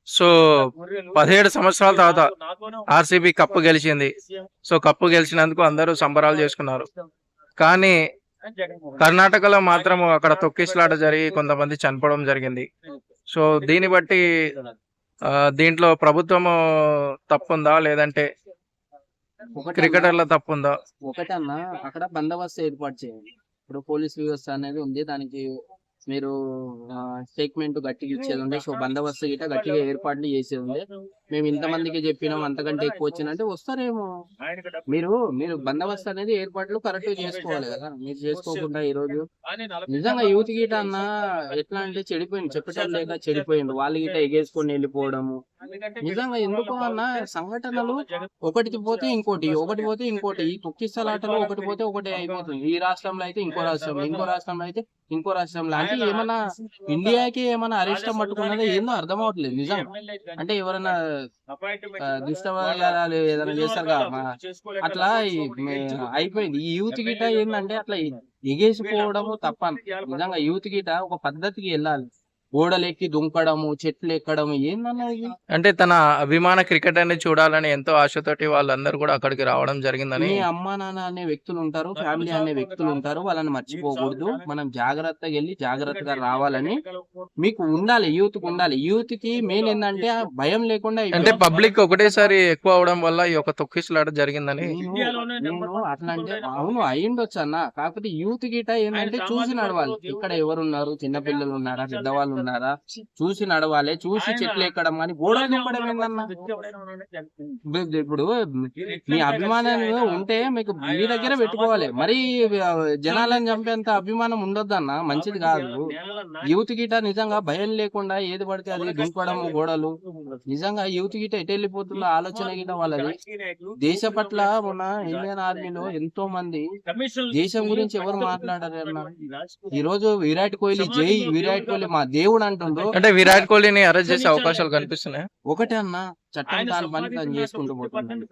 So 17 సంవత్సరాల తర్వాత RCB cup గెలిచింది. సో కప్పు గెలిచినందుకు అందరూ సంబరాలు చేసుకున్నారు. కానీ కర్ణాటకలో మాత్రం అక్కడ తొక్కిసలాట జరిగి కొంతమంది చనిపోవడం జరిగింది. సో దీన్ని బట్టి దీంట్లో ప్రభుత్వము తప్పుందా? లేదంటే ఒకటన్నా క్రికెటర్ల తప్పుందా? ఒకటన్నా అక్కడ బందోబస్తు ఏర్పాటు చేయండి. ఇప్పుడు పోలీస్ వ్యవస్థ అనేది ఉంది. దానికి మీరు స్టేట్మెంట్ గట్టిగా ఇచ్చేది ఉండే. సో బందోబస్తు గిట్ట గట్టిగా ఏర్పాట్లు చేసేది ఉండే. మేము ఇంతమందికి చెప్పినాం, అంతకంటే ఎక్కువ వచ్చిందంటే వస్తారేమో. మీరు మీరు బందోబస్తు అనేది ఏర్పాట్లు కరెక్ట్ చేసుకోవాలి కదా. మీరు చేసుకోకుండా ఈ రోజు నిజంగా యూత్ గిట అన్న ఎట్లా అంటే చెడిపోయింది, చెప్పటం లేక చెడిపోయింది. వాళ్ళు గిట ఎగేసుకొని వెళ్ళిపోవడము. నిజంగా ఎందుకు అన్న సంఘటనలు ఒకటికి పోతే ఇంకోటి, ఒకటి పోతే ఇంకోటి. ఈ తొక్కిసలాటలో ఒకటి పోతే ఒకటి అయిపోతుంది. ఈ రాష్ట్రంలో అయితే ఇంకో రాష్ట్రంలో, ఇంకో రాష్ట్రంలో అయితే ఇంకో రాష్ట్రంలో. అంటే ఏమన్నా ఇండియాకి ఏమన్నా అరిష్టం పట్టుకున్నదో ఏందో అర్థం అవట్లేదు నిజం. అంటే ఎవరైనా దుష్టవాదాలు ఏదైనా చేస్తారు కదా, అట్లా అయిపోయింది. ఈ యూత్ గిట ఏంటంటే అట్లా ఎగేసిపోవడము తప్ప. నిజంగా యూత్ గిట ఒక పద్ధతికి వెళ్ళాలి. గోడలు ఎక్కి దుంకడము, చెట్లు ఎక్కడము ఏందన్నా ఇది? అంటే తన అభిమాన క్రికెటర్ని చూడాలని ఎంతో ఆశతోటి వాళ్ళందరూ కూడా అక్కడికి రావడం జరిగిందని. మీ అమ్మా నాన్న అనే వ్యక్తులు ఉంటారు, ఫ్యామిలీ అనే వ్యక్తులు ఉంటారు. వాళ్ళని మర్చిపోకూడదు. మనం జాగ్రత్తగా వెళ్ళి జాగ్రత్తగా రావాలని మీకు ఉండాలి. యూత్ కు ఉండాలి. యూత్ కి మెయిన్ ఏంటంటే ఆ భయం లేకుండా అంటే పబ్లిక్ ఒకటేసారి ఎక్కువ అవడం వల్ల ఈ యొక్క తొక్కిసలాట జరిగిందని. నేను అట్లా అంటే అవును అయ్యుండొచ్చు అన్న. కాకపోతే యూత్ గిట ఏంటంటే చూసి నడవాలి. ఇక్కడ ఎవరున్నారు, చిన్నపిల్లలు ఉన్నారా, పెద్దవాళ్ళు ఉన్నారా, చూసి నడవాలి. చూసి చెట్లు ఎక్కడం కానీ గోడలు దుంపడం ఏందన్నా? ఇప్పుడు మీ అభిమానం ఉంటే మీకు మీ దగ్గర పెట్టుకోవాలి. మరి జనాలను చంపేంత అభిమానం ఉండొద్దన్న, మంచిది కాదు. యూత్ గిట నిజంగా భయం లేకుండా ఏది పడితే అది దుంపడం గోడలు. నిజంగా యూత్ గిట ఎటు వెళ్ళిపోతుందో ఆలోచన గిట వాళ్ళది. దేశ పట్ల మొన్న ఇండియన్ ఆర్మీలో ఎంతో మంది దేశం గురించి ఎవరు మాట్లాడారు అన్న. ఈ రోజు విరాట్ కోహ్లీ, జై విరాట్ కోహ్లీ మా దేవుడు అంటుండ్రు. అంటే విరాట్ కోహ్లీని అరెస్ట్ చేసే అవకాశాలు కనిపిస్తున్నాయి. ఒకటే అన్న, చట్టం దాని పని తను చేసుకుంటూ పోతుంది.